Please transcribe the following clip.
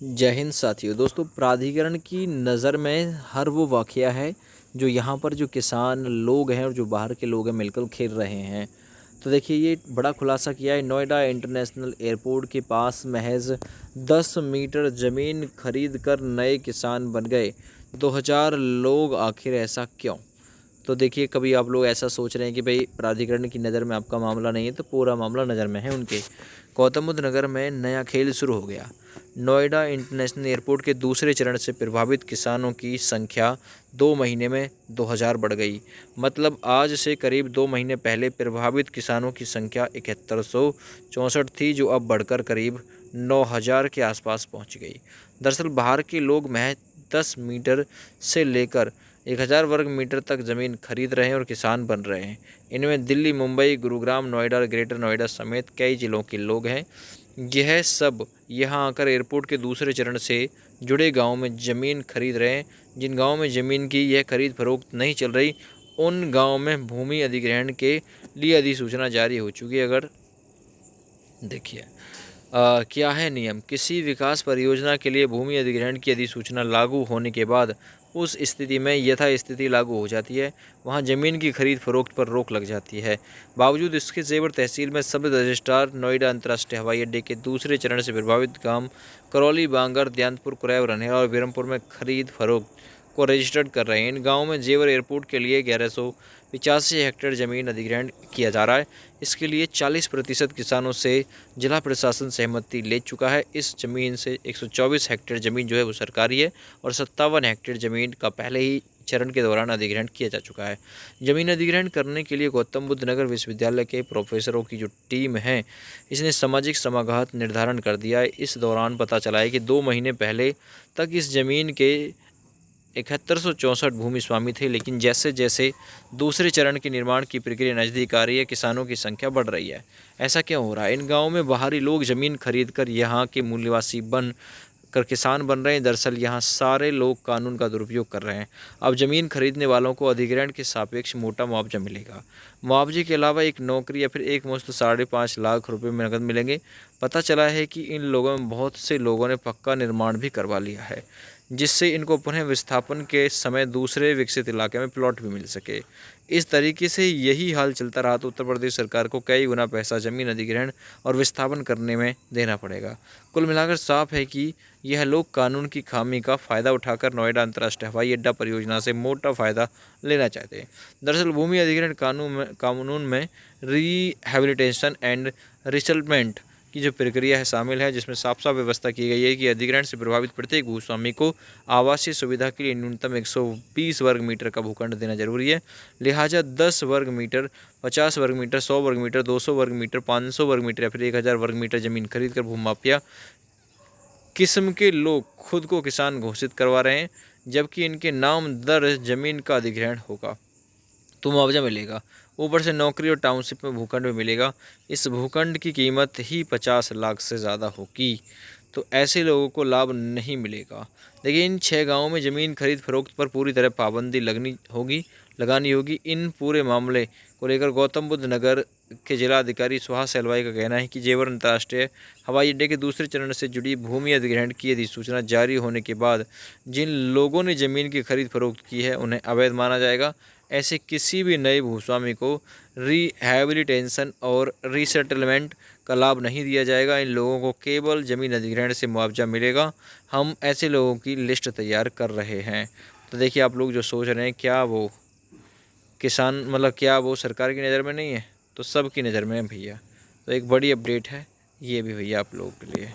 जय हिंद साथियों। दोस्तों, प्राधिकरण की नज़र में हर वो वाक़या है जो यहाँ पर जो किसान लोग हैं और जो बाहर के लोग हैं मिलकर खेल रहे हैं। तो देखिए, ये बड़ा खुलासा किया है। नोएडा इंटरनेशनल एयरपोर्ट के पास महज 10 मीटर ज़मीन खरीद कर नए किसान बन गए 2000 लोग। आखिर ऐसा क्यों? तो देखिए, कभी आप लोग ऐसा सोच रहे हैं कि भाई प्राधिकरण की नज़र में आपका मामला नहीं है, तो पूरा मामला नज़र में है उनके। गौतम बुद्ध नगर में नया खेल शुरू हो गया। नोएडा इंटरनेशनल एयरपोर्ट के दूसरे चरण से प्रभावित किसानों की संख्या 2 महीने में 2000 बढ़ गई। मतलब आज से करीब 2 महीने पहले प्रभावित किसानों की संख्या 7164 थी, जो अब बढ़कर करीब 9000 के आसपास पहुंच गई। दरअसल बाहर के लोग महज 10 मीटर से लेकर 1000 वर्ग मीटर तक ज़मीन खरीद रहे हैं और किसान बन रहे हैं। इनमें दिल्ली, मुंबई, गुरुग्राम, नोएडा और ग्रेटर नोएडा समेत कई जिलों के लोग हैं। यह सब यहाँ आकर एयरपोर्ट के दूसरे चरण से जुड़े गाँव में ज़मीन खरीद रहे हैं। जिन गाँव में ज़मीन की यह खरीद फरोख्त नहीं चल रही, उन गाँव में भूमि अधिग्रहण के लिए अधिसूचना जारी हो चुकी है। अगर देखिए क्या है नियम। किसी विकास परियोजना के लिए भूमि अधिग्रहण की अधिसूचना लागू होने के बाद उस स्थिति में यथा स्थिति लागू हो जाती है। वहां ज़मीन की खरीद फरोख्त पर रोक लग जाती है। बावजूद इसके जेवर तहसील में सब रजिस्ट्रार नोएडा अंतर्राष्ट्रीय हवाई अड्डे के दूसरे चरण से प्रभावित गांव करौली, बांगर, दयानपुर, कुरैव, रन्हेरा और बिरमपुर में खरीद फरोख्त को रजिस्टर्ड कर रहे हैं। इन गाँवों में जेवर एयरपोर्ट के लिए 1185 हेक्टेयर ज़मीन अधिग्रहण किया जा रहा है। इसके लिए 40% किसानों से जिला प्रशासन सहमति ले चुका है। इस ज़मीन से 124 हेक्टेयर ज़मीन जो है वो सरकारी है और 57 हेक्टेयर ज़मीन का पहले ही चरण के दौरान अधिग्रहण किया जा चुका है। ज़मीन अधिग्रहण करने के लिए गौतम बुद्ध नगर विश्वविद्यालय के प्रोफेसरों की जो टीम है, इसने सामाजिक समाघात निर्धारण कर दिया है। इस दौरान पता चला है कि 2 महीने पहले तक इस ज़मीन के 7164 भूमि स्वामी थे, लेकिन जैसे जैसे दूसरे चरण के निर्माण की प्रक्रिया नज़दीक आ रही है, किसानों की संख्या बढ़ रही है। ऐसा क्यों हो रहा है? इन गाँवों में बाहरी लोग ज़मीन खरीद कर यहाँ के मूल्यवासी बन कर किसान बन रहे हैं। दरअसल यहाँ सारे लोग कानून का दुरुपयोग कर रहे हैं। अब ज़मीन खरीदने वालों को अधिग्रहण के सापेक्ष मोटा मुआवजा मिलेगा। मुआवजे के अलावा एक नौकरी या फिर एक मुश्त 5.5 लाख रुपए में नकद मिलेंगे। पता चला है कि इन लोगों में बहुत से लोगों ने पक्का निर्माण भी करवा लिया है, जिससे इनको पुनः विस्थापन के समय दूसरे विकसित इलाके में प्लॉट भी मिल सके। इस तरीके से यही हाल चलता रहा तो उत्तर प्रदेश सरकार को कई गुना पैसा ज़मीन अधिग्रहण और विस्थापन करने में देना पड़ेगा। कुल मिलाकर साफ है कि यह लोग कानून की खामी का फ़ायदा उठाकर नोएडा अंतर्राष्ट्रीय हवाई अड्डा परियोजना से मोटा फ़ायदा लेना चाहते हैं। दरअसल भूमि अधिग्रहण कानून में रिहैबिलिटेशन एंड रिसेटलमेंट की जो प्रक्रिया है शामिल है, जिसमें साफ साफ व्यवस्था की गई है कि अधिग्रहण से प्रभावित प्रत्येक भूस्वामी को आवासीय सुविधा के लिए न्यूनतम 120 वर्ग मीटर का भूखंड देना जरूरी है। लिहाजा 10 वर्ग मीटर, 50 वर्ग मीटर, 100 वर्ग मीटर, 200 वर्ग मीटर, 500 वर्ग मीटर या फिर 1000 वर्ग मीटर जमीन खरीद कर भूमाफिया किस्म के लोग खुद को किसान घोषित करवा रहे हैं, जबकि इनके नाम दर्ज जमीन का अधिग्रहण होगा तो मुआवजा मिलेगा। ऊपर से नौकरी और टाउनशिप में भूखंड भी मिलेगा। इस भूखंड की कीमत ही 50 लाख से ज़्यादा होगी, तो ऐसे लोगों को लाभ नहीं मिलेगा। देखिए, इन 6 गाँवों में ज़मीन खरीद फरोख्त पर पूरी तरह पाबंदी लगानी होगी। इन पूरे मामले को लेकर गौतम बुद्ध नगर के जिला अधिकारी सुहास एलवाई का कहना है कि जेवर अंतर्राष्ट्रीय हवाई अड्डे के दूसरे चरण से जुड़ी भूमि अधिग्रहण की अधिसूचना जारी होने के बाद जिन लोगों ने ज़मीन की खरीद फरोख्त की है, उन्हें अवैध माना जाएगा। ऐसे किसी भी नए भूस्वामी को रिहैबिलिटेशन और रीसेटलमेंट का लाभ नहीं दिया जाएगा। इन लोगों को केवल ज़मीन अधिग्रहण से मुआवजा मिलेगा। हम ऐसे लोगों की लिस्ट तैयार कर रहे हैं। तो देखिए, आप लोग जो सोच रहे हैं, क्या वो किसान क्या वो सरकार की नज़र में नहीं है? तो सब की नज़र में है भैया। तो एक बड़ी अपडेट है ये भी भैया आप लोगों के लिए।